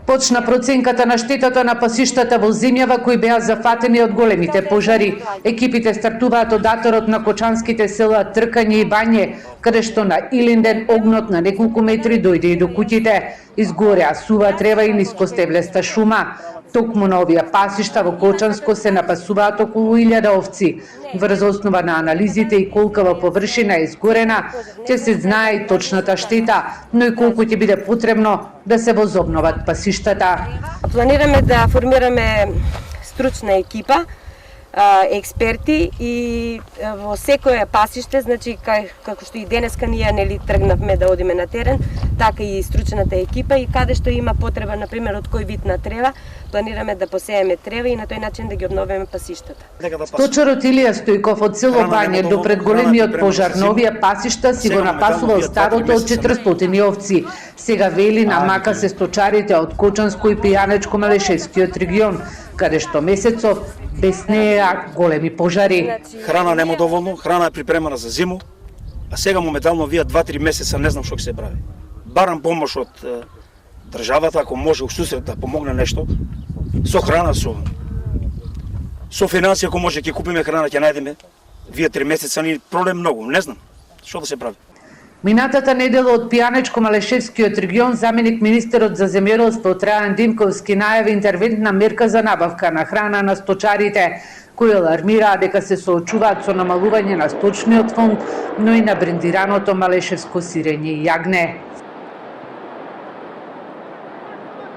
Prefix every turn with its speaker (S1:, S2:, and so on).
S1: Почна проценката на штетата на пасиштата во земјава кои беа зафатени од големите пожари. Екипите стартуваат од аторот на кочанските села Тркање и Бање, каде што на Илинден огнот на неколку метри дојде и до куќите. Изгореа сува трева и нискостеблеста шума. Токму на овие пасишта во Кочанско се напасуваат околу 1000 овци. Врз основа на анализите и колкава површина е изгорена, ќе се знае и точната штета, но и колку ќе биде потребно да се возобноват пасиштата.
S2: Планираме да формираме стручна екипа, експерти и во секое пасиште, значи како што и денеска ние нели тргнавме да одиме на терен, така и стручната екипа и каде што има потреба, на пример, од кој вид на трева, планираме да посееме трева и на тој начин да ги обновиме пасиштата.
S1: Сточарот Илија Стојков од село Бање до пред големиот пожар на овие пасишта си го напасувал стадото од 400 овци. Сега вели намака се сточарите од Кочанско и Пијанечко-Малешевскиот регион, каде што месецов без неа големи пожари.
S3: Храна нема доволно, храна е припремана за зиму, а сега моментално вие 2-3 месеца не знам што ќе се прави. Барам помош од државата, ако може у сусрет да помогне нешто, со храна, со финансија, ако може ќе купиме храна, ќе најдеме. Вие 3 месеца ни проблем многу, не знам што да се прави.
S1: Минатата недела од Пијанечко-Малешевскиот регион заменик министерот за земјоделство Трајан Димковски најави интервентна мерка за набавка на храна на сточарите, кои алармираа дека се соочуваат со намалување на сточниот фонд, но и на брендираното малешевско сирење и јагне.